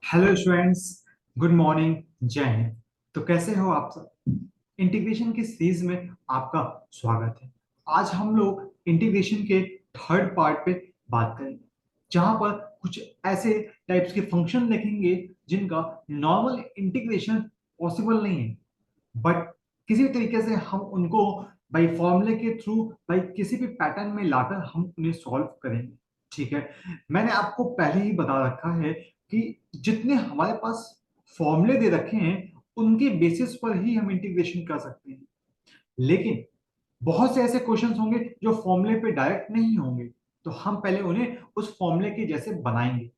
Hello students, good morning, जय हिंद। तो कैसे हो आप सब? इंटीग्रेशन की सीरीज में आपका स्वागत है। आज हम लोग इंटीग्रेशन के थर्ड पार्ट पे बात करेंगे, जहां पर कुछ ऐसे टाइप्स के फंक्शन देखेंगे जिनका नॉर्मल इंटीग्रेशन पॉसिबल नहीं है, बट किसी तरीके से हम उनको बाई फॉर्मूले के थ्रू, बाई किसी भी पैटर्न में लाकर हम उन्हें सॉल्व करेंगे। ठीक है। मैंने आपको पहले ही बता रखा है कि जितने हमारे पास फॉर्मूले दे रखे हैं उनके बेसिस पर ही हम इंटीग्रेशन कर सकते हैं, लेकिन बहुत से ऐसे क्वेश्चंस होंगे जो फॉर्मूले पे डायरेक्ट नहीं होंगे, तो हम पहले उन्हें उस फॉर्मूले के जैसे बनाएंगे।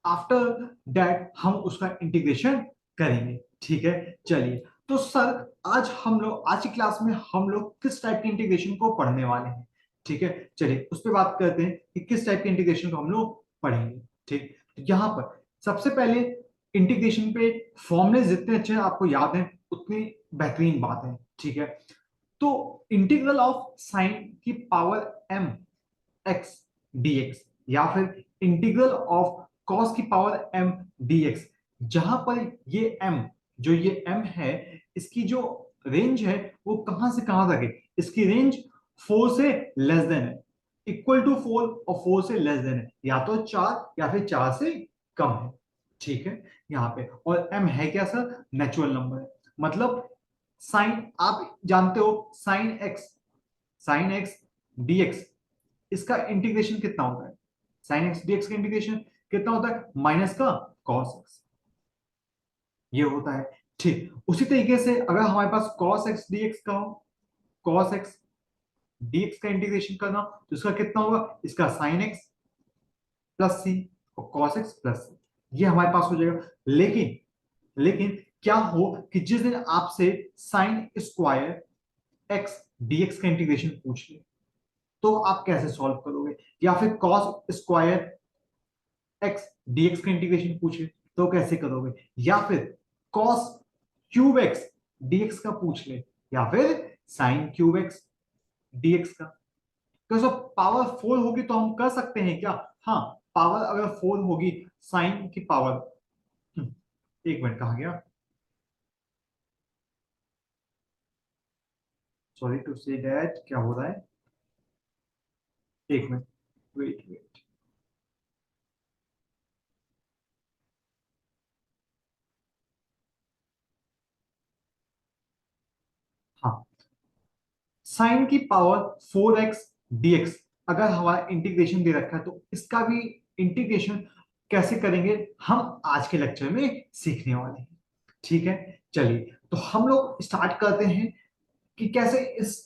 आफ्टर दैट हम उसका इंटीग्रेशन करेंगे। ठीक है। चलिए, तो सर आज की क्लास में हम लोग किस टाइप के इंटीग्रेशन को पढ़ने वाले हैं? ठीक है, चलिए उस पर बात करते हैं कि किस टाइप के इंटीग्रेशन को हम लोग पढ़ेंगे। ठीक, तो यहाँ पर सबसे पहले इंटीग्रेशन पे फॉर्मूले जितने अच्छे आपको याद हैं उतनी बेहतरीन बात है। ठीक है, तो इंटीग्रल ऑफ साइन की पावर m x dx या फिर इंटीग्रल ऑफ कॉस की पावर m dx, जहां पर ये m, जो ये m है, इसकी जो रेंज है वो कहां से कहां तक है? इसकी रेंज 4 से लेस देन है, इक्वल टू 4 और 4 से लेस देन है, या तो 4 या फिर 4 से कम है। ठीक है, यहाँ पे और m है क्या सर? नेचुरल नंबर है। मतलब साइन, आप जानते हो साइन एक्स dx, इसका इंटीग्रेशन कितना होता है? साइन एक्स डीएक्स का इंटीग्रेशन कितना होता है? माइनस का कॉस एक्स, ये होता है। ठीक, उसी तरीके से अगर हमारे पास कॉस एक्स डीएक्स का हो, कॉस एक्स डीएक्स का इंटीग्रेशन करना, तो इसका कितना होगा? इसका साइन एक्स प्लस सी और कॉस एक्स प्लस सी, ये हमारे पास हो जाएगा। लेकिन लेकिन क्या हो कि जिस दिन आपसे साइन स्क्वायर एक्स डीएक्स का इंटीग्रेशन पूछ ले, तो आप कैसे सॉल्व करोगे? या फिर कॉस स्क्वायर एक्स डीएक्स का इंटीग्रेशन पूछे तो कैसे करोगे? या फिर कॉस क्यूब एक्स डीएक्स का पूछ ले, या फिर साइन क्यूब एक्स डीएक्स का। तो सब पावर 4 होगी तो हम कर सकते हैं क्या? हाँ, पावर अगर 4 होगी, साइन की पावर, एक मिनट, कहा गया? सॉरी टू से दैट, क्या हो रहा है? एक मिनट, वेट वेट। हाँ, साइन की पावर 4x dx, अगर हमारा इंटीग्रेशन दे रखा है तो इसका भी इंटीग्रेशन कैसे करेंगे हम आज के लेक्चर में सीखने वाले हैं। ठीक है, चलिए तो हम लोग स्टार्ट करते हैं कि कैसे इस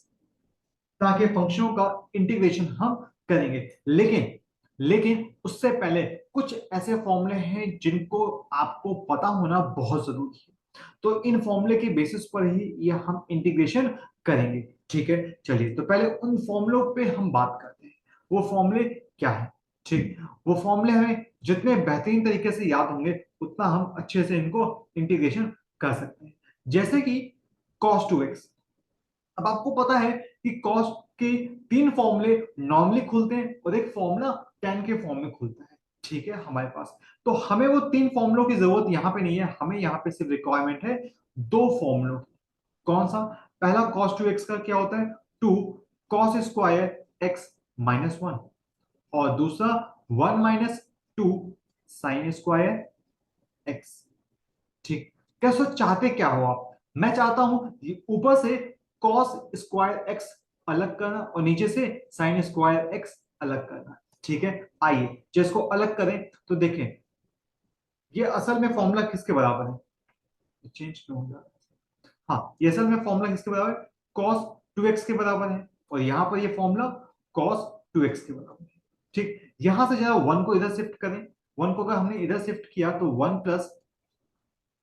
तरह के फंक्शनों का इंटीग्रेशन हम करेंगे। लेकिन लेकिन उससे पहले कुछ ऐसे फॉर्मूले हैं जिनको आपको पता होना बहुत जरूरी है, तो इन फॉर्मूले के बेसिस पर ही ये हम इंटीग्रेशन करेंगे। ठीक है, चलिए तो पहले उन फॉर्मूलों पे हम बात करते हैं। वो फॉर्मूले क्या है? ठीक, वो फॉर्मूले हमें जितने बेहतरीन तरीके से याद होंगे उतना हम अच्छे से इनको इंटीग्रेशन कर सकते हैं। जैसे कि cos 2x, अब आपको पता है कि cos के तीन फॉर्मूले नॉर्मली खुलते हैं और एक फॉर्मूला tan के फॉर्म में खुलता है। ठीक है, हमारे पास तो हमें वो तीन फॉर्मूलों की जरूरत यहाँ पे नहीं है, हमें यहाँ पे सिर्फ रिक्वायरमेंट है दो फॉर्मूलों की। कौन सा? पहला cos 2x का क्या होता है? 2 cos स्क्वायर x माइनस 1, और दूसरा 1 माइनस 2 साइन स्क्वायर x। ठीक, कैसे चाहते क्या हो आप? मैं चाहता हूं ये ऊपर से cos स्क्वायर एक्स अलग करना और नीचे से साइन स्क्वायर एक्स अलग करना। ठीक है, आइए जिसको अलग करें तो देखें ये असल में फॉर्मूला किसके बराबर है? चेंज क्यों हो गया? हाँ, ये असल में फॉर्मूला किसके बराबर है? cos 2x के बराबर है, और यहां पर ये फॉर्मूला cos 2x के बराबर है। ठीक, यहां से जरा वन को इधर शिफ्ट करें। वन को अगर हमने इधर शिफ्ट किया तो 1 प्लस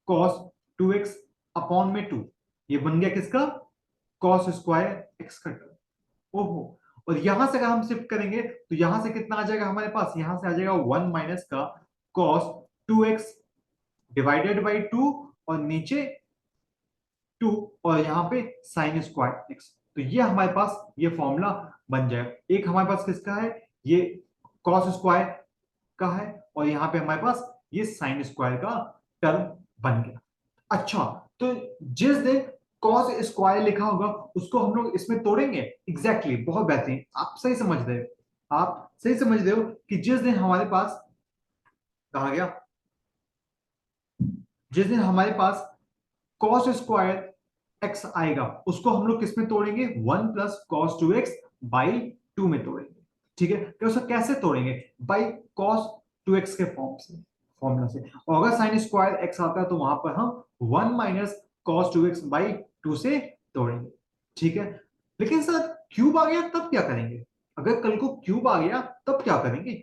cos 2x अपॉन में 2, ये बन गया किसका? cos स्क्वायर x का टर्म। ओहो, और यहां से अगर हम शिफ्ट करेंगे तो यहां से कितना आ जाएगा हमारे पास? यहां से आ जाएगा 1 माइनस का cos 2x डिवाइडेड बाई 2, और नीचे 2, और यहाँ पे साइन स्क्वायर x। तो ये हमारे पास ये फॉर्मूला बन जाएगा। एक हमारे पास किसका है? ये cos स्क्वायर का है, और यहाँ पे हमारे पास ये साइन स्क्वायर का टर्म बन गया। अच्छा, तो जिस दिन कॉस स्क्वायर लिखा होगा उसको हम लोग इसमें तोड़ेंगे। एग्जैक्टली, बहुत बेहतरीन, आप सही समझ रहे हो, आप सही समझ रहे हो कि जिस दिन हमारे पास, कहा गया, जिस दिन हमारे पास कॉस स्क्वायर एक्स आएगा उसको हम लोग किस में तोड़ेंगे, 1 + cos 2x बाई 2 में तोड़ेंगे। ठीक है, तो उसको कैसे तोड़ेंगे, बाई cos 2x के फॉर्म से, फॉर्मूला से। और अगर साइन स्क्वायर एक्स आता है तो वहां पर हम 1 - cos 2x बाई 2 से तोड़ेंगे। ठीक है, लेकिन सर क्यूब आ गया तब क्या करेंगे, अगर कल को क्यूब आ गया तब क्या करेंगे,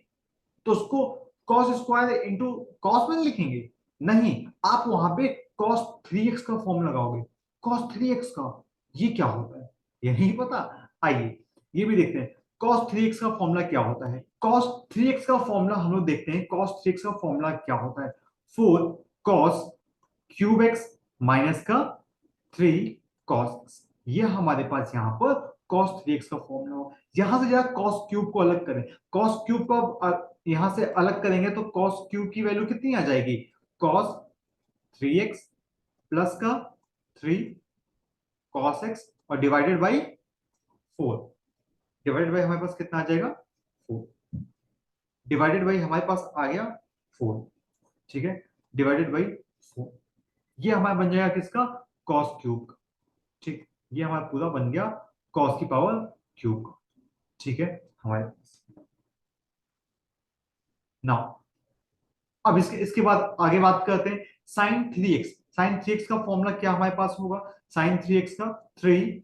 तो उसको cos स्क्वायर इंटू कॉस में लिखेंगे, नहीं, आप वहां पे cos 3x का फॉर्म लगाओगे। cos 3x का ये क्या होता है, ये नहीं पता, आइए ये भी देखते हैं। cos 3x का फॉर्मूला क्या होता है, cos 3x का फॉर्मूला हम लोग देखते हैं। cos 3x का फॉर्मूला क्या होता है, 4 cos³ x माइनस का 3 cos x। ये हमारे पास यहाँ पर cos 3x का फॉर्मूला हो। यहां से जरा cos³ को अलग करें, cos³ को यहां से अलग करेंगे तो cos³ की वैल्यू कितनी आ जाएगी, cos 3x प्लस का 3 cos x और डिवाइडेड बाई 4। डिवाइडेड बाई हमारे पास कितना आ जाएगा, 4। डिवाइडेड बाई हमारे पास आ गया 4। ठीक है, डिवाइडेड बाई 4, ये हमारा बन जाएगा किसका, cos³ का। ठीक, ये हमारा पूरा बन गया cos की पावर क्यूब का। ठीक है, हमारे पास नाउ, अब इसके इसके बाद आगे बात करते हैं साइन 3x। साइन 3x का फॉर्मूला क्या हमारे पास होगा, साइन 3x का 3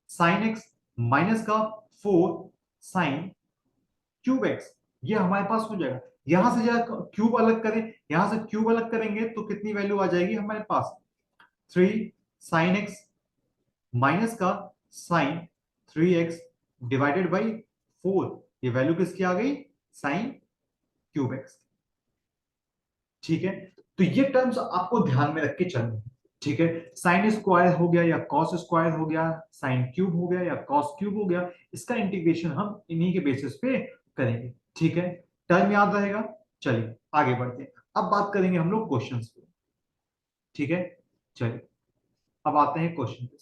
साइन x माइनस का 4 साइन क्यूब x, ये हमारे पास हो जाएगा। यहां से जरा क्यूब अलग करें, यहां से क्यूब अलग करेंगे तो कितनी वैल्यू आ जाएगी हमारे पास, 3 साइन x माइनस का साइन 3x डिवाइडेड बाई 4, ये वैल्यू किसकी आ गई, साइन क्यूब x। ठीक है, तो ये टर्म्स आपको ध्यान में रख के चलने हैं। ठीक है, साइन स्क्वायर हो गया या कॉस स्क्वायर हो गया, साइन क्यूब हो गया या कॉस क्यूब हो गया, इसका इंटीग्रेशन हम इन्हीं के बेसिस पे करेंगे। ठीक है, टर्म याद रहेगा। चलिए आगे बढ़ते हैं, अब बात करेंगे हम लोग क्वेश्चंस पे। ठीक है, चलिए अब आते हैं क्वेश्चन पे।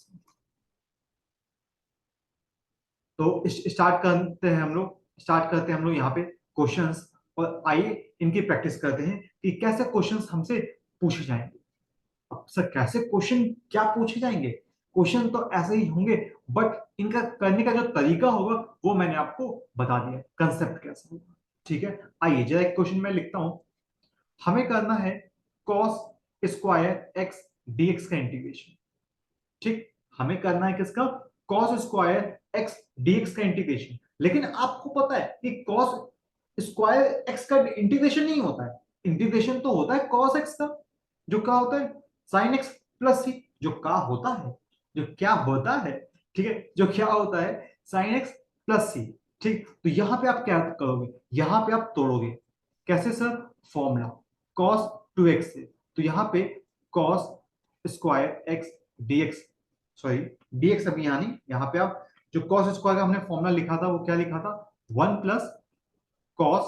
तो स्टार्ट करते हैं हम लोग, स्टार्ट करते हैं हम लोग यहाँ पे क्वेश्चंस, और आइए इनकी प्रैक्टिस करते हैं कि कैसे क्वेश्चंस हमसे पूछे जाएंगे। अब सर कैसे क्वेश्चन क्या पूछे जाएंगे, क्वेश्चन तो ऐसे ही होंगे, बट इनका करने का जो तरीका होगा वो मैंने आपको बता दिया, कंसेप्ट कैसा होगा। ठीक है, आइए जरा एक क्वेश्चन मैं लिखता हूं। हमें करना है cos स्क्वायर एक्स dx का इंटीग्रेशन। ठीक, हमें करना है किसका, cos स्क्वायर एक्स dx का इंटीग्रेशन। लेकिन आपको पता है कि cos स्क्वायर एक्स का इंटीग्रेशन नहीं होता है, इंटीग्रेशन तो होता है cos x का, जो क्या होता है sin x प्लस c, जो क्या होता है, जो क्या होता है, ठीक है, जो क्या होता है sin x प्लस c। ठीक, तो यहां पे आप क्या करोगे, यहां पे आप तोड़ोगे, कैसे सर, फॉर्मूला cos 2x से, तो यहां पे cos square x dx, sorry dx अभी यहाँ नहीं, यहाँ पे आप जो cos स्क्वायर का हमने फॉर्मूला लिखा था वो क्या लिखा था, 1 + cos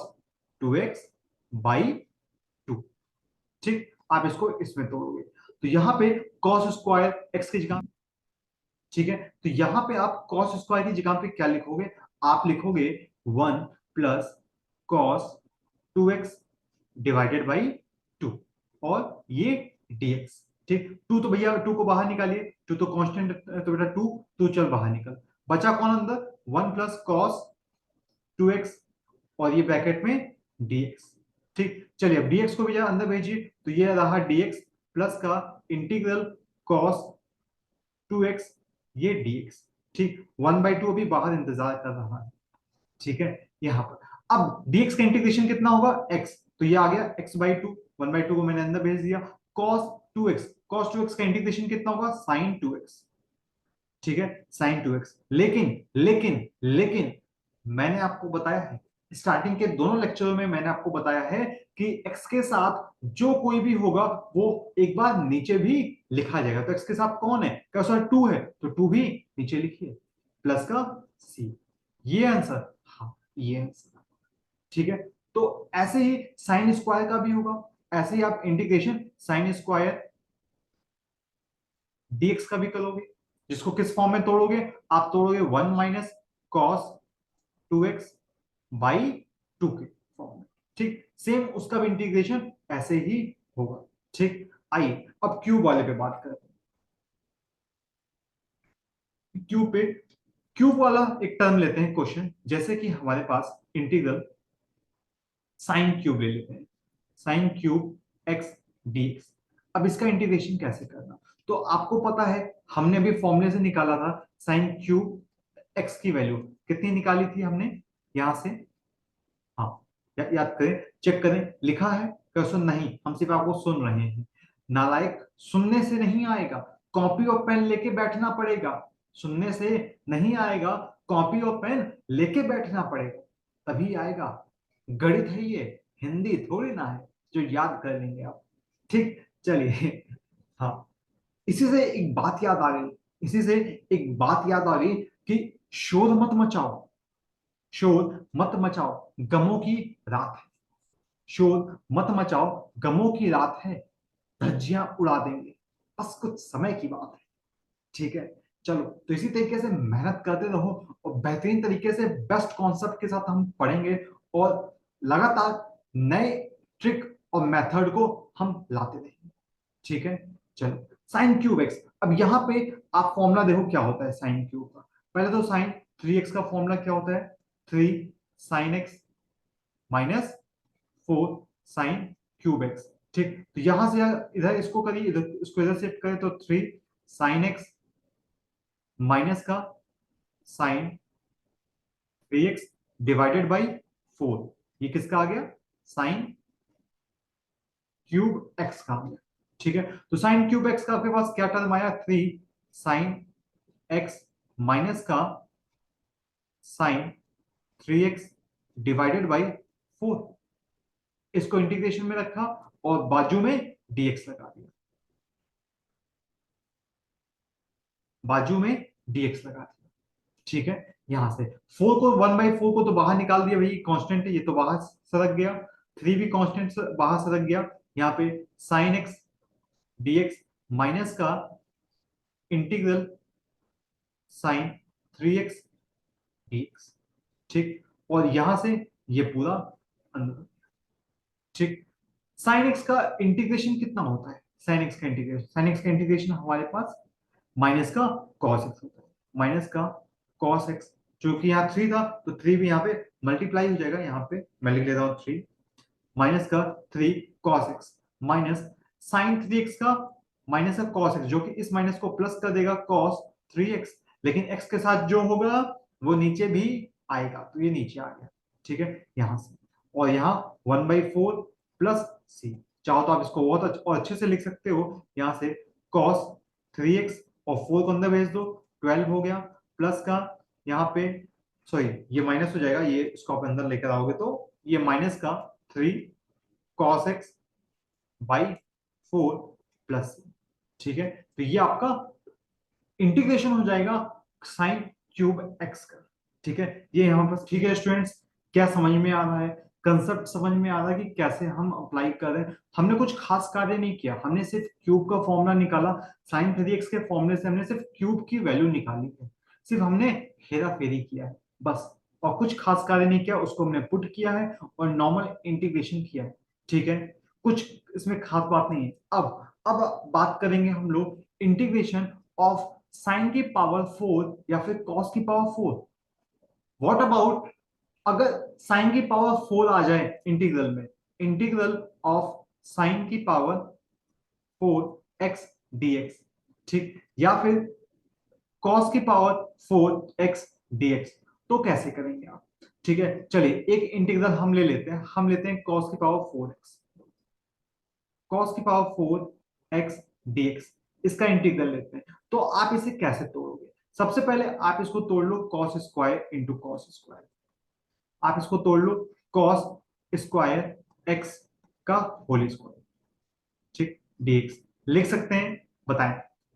2x बाई 2। ठीक, आप इसको इसमें तोड़ोगे तो यहाँ पे cos स्क्वायर एक्स की जगह, ठीक है, तो यहाँ पे आप cos स्क्वायर की जगह पे क्या लिखोगे, आप लिखोगे 1 + cos 2x डिवाइडेड बाई 2, और ये dx। ठीक, 2 तो भैया 2 को बाहर निकालिए, 2 तो कांस्टेंट, तो बेटा 2 2 चल बाहर निकल, बचा कौन अंदर, 1 + cos 2x और ये ब्रैकेट में dx। ठीक, चलिए अब dx को भी जरा अंदर भेजिए, तो ये रहा dx प्लस का इंटीग्रल cos 2x, ये dx। ठीक, 1/2 अभी बाहर इंतजार कर रहा है। ठीक है, यहाँ पर अब dx का इंटीग्रेशन कितना होगा, x, तो ये आ गया x/2, 1/2 को मैंने अंदर भेज दिया, cos 2x का इंटीग्रेशन कितना होगा, sin 2x। ठीक है, sin 2x, लेकिन लेकिन लेकिन मैंने आपको बताया है, स्टार्टिंग के दोनों लेक्चरों में मैंने आपको बताया है कि x के साथ जो कोई भी होगा वो एक बार नीचे भी लिखा जाएगा। तो x के साथ कौन है, क्या सर 2 है, तो 2 भी नीचे लिखिए, प्लस का c, ये आंसर, हाँ ये आंसर। ठीक है, तो ऐसे ही साइन स्क्वायर का भी होगा, ऐसे ही आप इंटीग्रेशन साइन स्क्वायर डीएक्स का भी करोगे, जिसको किस फॉर्म में तोड़ोगे, आप तोड़ोगे 1 - cos 2x बाई 2 के फॉर्म में। ठीक, सेम उसका भी इंटीग्रेशन ऐसे ही होगा। ठीक, आइए अब क्यूब वाले पे बात करते हैं। क्यूब पे, क्यूब वाला एक टर्म लेते हैं क्वेश्चन, जैसे कि हमारे पास इंटीग्रल साइन क्यूब ले लेते हैं, साइन क्यूब एक्स डीएक्स। अब इसका इंटीग्रेशन कैसे करना, तो आपको पता है हमने अभी फॉर्मूले से निकाला था, साइन क्यूब एक्स की वैल्यू कितनी निकाली थी हमने यहां से। हाँ, याद करें, चेक करें, लिखा है क्वेश्चन, नहीं हम सिर्फ आपको सुन रहे हैं। नालायक, सुनने से नहीं आएगा, कॉपी और पेन लेके बैठना पड़ेगा। सुनने से नहीं आएगा, कॉपी और पेन लेके बैठना पड़ेगा, तभी आएगा। गणित है ये, हिंदी थोड़ी ना है जो याद कर लेंगे आप। ठीक, चलिए। हाँ, इसी से एक बात याद आ गई, इसी से एक बात याद आ गई कि शोर मत मचाओ, शोर मत मचाओ, गमों की रात है। शोर मत मचाओ, गमों की रात है, धज्जियां उड़ा देंगे, बस कुछ समय की बात है। ठीक है, चलो तो इसी तरीके से मेहनत करते रहो, और बेहतरीन तरीके से बेस्ट कॉन्सेप्ट के साथ हम पढ़ेंगे, और लगातार नए ट्रिक और मेथड को हम लाते रहेंगे। ठीक है, चलो साइन क्यूब एक्स। अब यहाँ पे आप फॉर्मूला देखो क्या होता है साइन क्यूब का। पहले तो साइन 3x का फॉर्मूला क्या होता है, 3 sin x -4 sine cube x. ठीक, तो यहां से इधर इसको करिए, इधर इसको इधर शिफ्ट करें तो 3 sin x माइनस का साइन 3x डिवाइडेड बाई 4, ये किसका आ गया, साइन क्यूब एक्स का आ गया। ठीक है, तो साइन क्यूब एक्स का आपके पास क्या टर्म आया, 3 sin x माइनस का साइन 3x डिवाइडेड बाई 4, इसको इंटीग्रेशन में रखा और बाजू में dx लगा दिया, बाजू में dx लगा दिया। ठीक है, यहां से 1/4 को तो बाहर निकाल दिया, भाई कांस्टेंट है ये तो बाहर सरक गया, 3 भी कांस्टेंट बाहर सरक गया। यहाँ पे साइन एक्स dx माइनस का इंटीग्रल साइन 3x dx। ठीक, और यहां से ये पूरा अंदर। ठीक, साइन एक्स का इंटीग्रेशन कितना होता है, साइन एक्स का इंटीग्रेशन हमारे पास माइनस का कॉस एक्स होता है, माइनस का कॉस एक्स, जो कि यहाँ 3 था तो 3 भी यहाँ पे मल्टीप्लाई हो जाएगा, यहाँ पे मैं लिख लेता हूँ 3 माइनस का 3 cos x minus sign 3x का माइनस का कॉस एक्स, जो कि इस माइनस को प्लस कर देगा कॉस 3x, लेकिन x के साथ जो होगा वो नीचे भी आएगा, तो ये नीचे आ गया। ठीक है, यहां से, और यहाँ 1/4 प्लस c, चाहो तो आप इसको बहुत और अच्छे से लिख सकते हो, यहाँ से कॉस 3x और 4 को अंदर भेज दो, 12 हो गया, प्लस का यहाँ पे, सॉरी ये माइनस हो जाएगा, ये इसको आप अंदर लेकर आओगे तो ये माइनस का 3 cos x बाई 4 प्लस। ठीक है, तो ये आपका इंटीग्रेशन हो जाएगा साइन क्यूब एक्स का। ठीक है, ये यहाँ पर। ठीक है स्टूडेंट्स, क्या समझ में आ रहा है, कंसेप्ट समझ में आ रहा है कि कैसे हम अप्लाई कर रहे हैं। हमने कुछ खास कार्य नहीं किया, हमने सिर्फ क्यूब का फॉर्मूला निकाला, साइन 3x के फॉर्मूले से हमने सिर्फ क्यूब की वैल्यू निकाली है, सिर्फ हमने हेरा फेरी किया है बस, और कुछ खास कार्य नहीं किया, उसको हमने पुट किया है और नॉर्मल इंटीग्रेशन किया है। ठीक है, कुछ इसमें खास बात नहीं है। अब बात करेंगे हम लोग इंटीग्रेशन ऑफ साइन की पावर 4 या फिर कॉस की पावर 4। व्हाट अबाउट अगर साइन की पावर 4 आ जाए इंटीग्रल में, इंटीग्रल ऑफ साइन की पावर 4 एक्स dx। ठीक, या फिर कॉस की पावर 4 एक्स dx, तो कैसे करेंगे आप। ठीक है, चलिए एक इंटीग्रल हम ले लेते हैं, हम लेते हैं कॉस की पावर 4x, कॉस की पावर 4 x dx, इसका इंटीग्रल लेते हैं। तो आप इसे कैसे तोड़ोगे, सबसे पहले आप इसको तोड़ लो cos square into cos square, आप इसको तोड़ लो कॉस स्क्वायर एक्स का होल स्क्वायर। ठीक, dx लिख सकते हैं, बताएं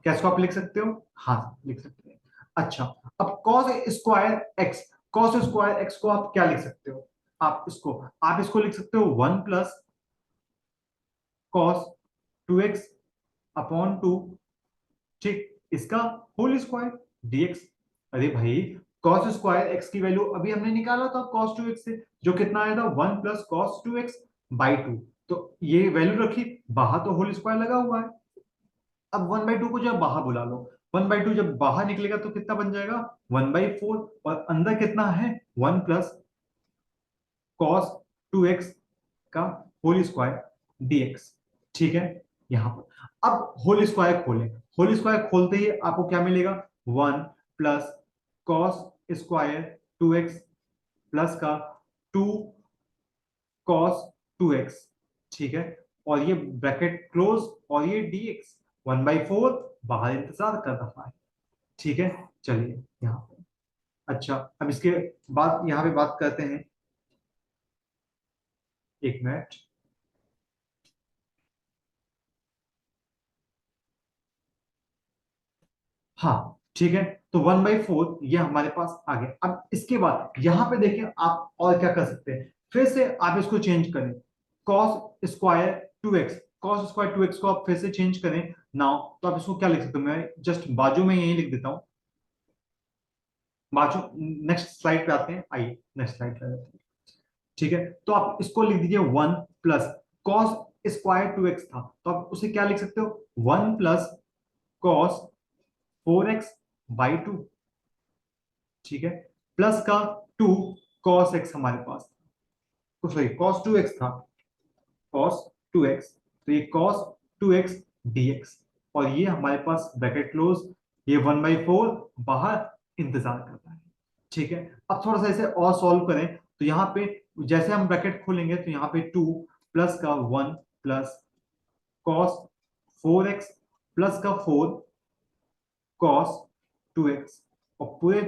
क्या इसको आप लिख सकते हो, हाँ लिख सकते हैं। अच्छा, अब cos square x, cos square x को आप क्या लिख सकते हो, आप इसको लिख सकते हो 1 + cos 2x अपॉन 2, ठीक, इसका होल स्क्वायर dx। अरे भाई, cos स्क्वायर x की वैल्यू अभी हमने निकाला था cos 2x से, जो कितना आया था 1 + cos 2x/2। तो ये वैल्यू रखी, बाहर तो होल स्क्वायर लगा हुआ है। अब 1/2 को जब बाहर बुला लो, 1/2 जब बाहर निकलेगा तो कितना बन जाएगा 1/4, और अंदर कितना है 1 + cos 2x का होल स्क्वायर dx। ठीक है, यहां पर अब होल स्क्वायर खोलें। होल स्क्वायर खोलते ही आपको क्या मिलेगा, 1 + cos² 2x प्लस का 2 cos 2x। ठीक है, और ये ब्रैकेट क्लोज, और ये dx 1/4 बाहर इंतजार कर रहा है। ठीक है, चलिए यहाँ पे, अच्छा अब इसके बाद यहाँ पे बात करते हैं, एक मिनट। हाँ ठीक है, तो 1/4 ये हमारे पास आ गया। अब इसके बाद यहाँ पे देखिए आप और क्या कर सकते हैं, फिर से आप इसको चेंज करें, cos² 2x, cos² 2x को आप फिर से चेंज करें नाउ, तो आप इसको क्या लिख सकते हो, मैं जस्ट बाजू में यही लिख देता हूँ। बाजू, नेक्स्ट स्लाइड पे आते हैं, आइए नेक्स्ट स्लाइड पे आते हैं। ठीक है, तो आप इसको लिख दीजिए 1 + cos² 2x था, तो आप उसे क्या लिख सकते हो, 1 + cos 4x/2। ठीक है, प्लस का 2 cos x हमारे पास, तो सॉरी cos 2x था, cos 2x, तो ये cos 2x dx, और ये हमारे पास ब्रैकेट क्लोज, ये 1/4 बाहर इंतजार करता है। ठीक है, अब थोड़ा सा इसे और सॉल्व करें, तो यहाँ पे जैसे हम ब्रैकेट खोलेंगे तो यहाँ पे 2 प्लस का 1 + cos 4x प्लस का 4 cos 2x, और पूरे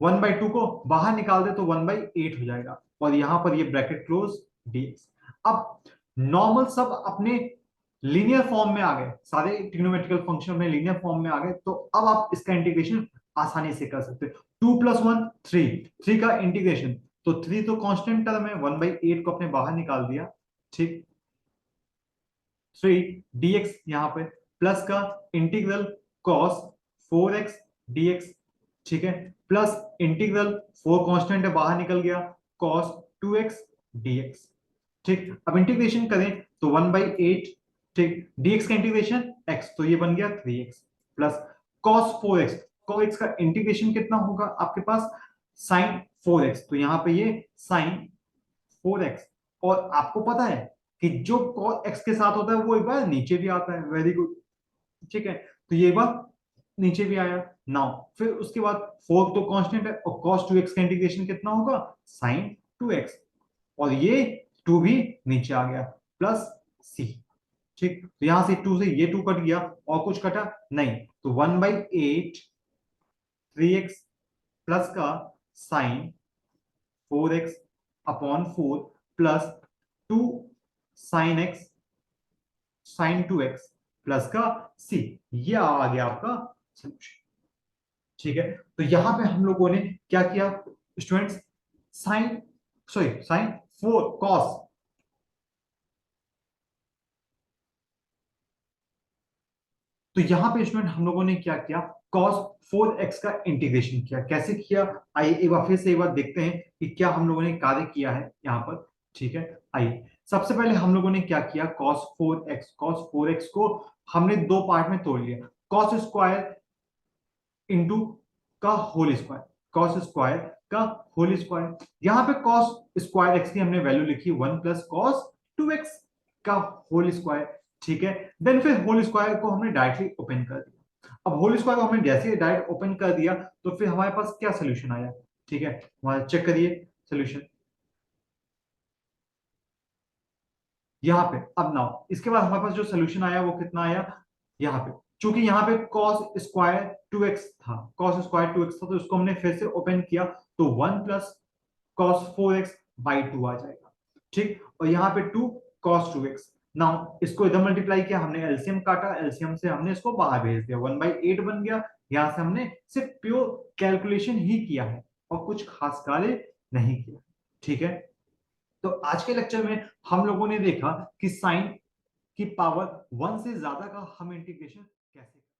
1/2 को बाहर निकाल दे तो 1/8 हो जाएगा, और यहां पर ये ब्रैकेट क्लोज dx। अब नॉर्मल सब अपने लीनियर फॉर्म में आ गए, सारे ट्रिग्नोमेट्रिकल फंक्शन में लीनियर फॉर्म में आ गए, तो अब आप इसका इंटीग्रेशन आसानी से कर सकते हैं। 2 + 1 3, 3 का इंटीग्रेशन, तो 3 तो कांस्टेंट टर्म है, 1/8 को अपने बाहर निकाल दिया। ठीक, 3 dx यहाँ पे, प्लस का इंटीग्रल cos 4x dx। ठीक है, प्लस इंटीग्रल 4 कांस्टेंट है बाहर निकल गया, cos 2x dx। ठीक, अब इंटीग्रेशन करें तो 1/8, ठीक, dx का इंटीग्रेशन x, तो ये बन गया 3x plus cos 4x, cos x का इंटीग्रेशन कितना होगा आपके पास, sin 4x, तो यहाँ पे ये sin 4x, और आपको पता है कि जो cos x के साथ होता है वो एक बार नीचे भी आता है, वेरी गुड। ठीक है, तो ये बात नीचे भी आया नाउ, फिर उसके बाद 4 तो कांस्टेंट है, और cos 2x का इंटीग्रेशन कितना होगा, sin 2x, और ये 2 भी नीचे आ गया, प्लस c। ठीक, तो यहां से 2 से ये 2 कट गया, और कुछ कटा नहीं, तो 1/8 3x प्लस का sin 4x upon 4 plus 2 sin x sin 2x plus का c, ये आ गया आपका सोल्यूशन। ठीक है, तो यहां पे हम लोगों ने क्या किया students, sine, sorry sine 4 cos, तो यहां पे स्टूडेंट हम लोगों ने क्या किया, cos 4x का इंटीग्रेशन किया। कैसे किया, आइए एक बार फिर से एक बार देखते हैं कि क्या हम लोगों ने कार्य किया है यहाँ पर। ठीक है, आइए सबसे पहले हम लोगों ने क्या किया, cos 4x को हमने दो पार्ट में तोड़ लिया, cos स्क्वायर इंटू का होल स्क्वायर, cos स्क्वायर का होल स्क्वायर। यहाँ पे cos स्क्वायर x की हमने वैल्यू लिखी 1 + cos 2x का होल स्क्वायर। ठीक है, देन फिर होल स्क्वायर को हमने डायरेक्टली ओपन कर दिया। अब होल स्क्वायर को हमने जैसे ही डायरेक्ट ओपन कर दिया तो फिर हमारे पास क्या सोल्यूशन आया। ठीक है, वहां चेक करिए सोल्यूशन यहाँ पे। अब नाउ इसके बाद हमारे पास जो सोल्यूशन आया वो कितना आया, यहाँ पे चूंकि यहाँ पे cos स्क्वायर 2x था, तो इसको हमने फिर से ओपन किया, तो 1 + cos 4x/2 आ जाएगा। ठीक, और यहाँ पे 2 cos 2x। नाउ इसको इधर मल्टीप्लाई किया, हमने एलसीएम काटा, एलसीएम से हमने इसको बाहर भेज दिया, 1/8 बन गया। यहाँ से हमने सिर्फ प्योर कैलकुलेशन ही किया है और कुछ खास कार्य नहीं किया। ठीक है, तो आज के लेक्चर में हम लोगों ने देखा कि साइन की पावर 1 से ज्यादा का हम इंटीग्रेशन कैसे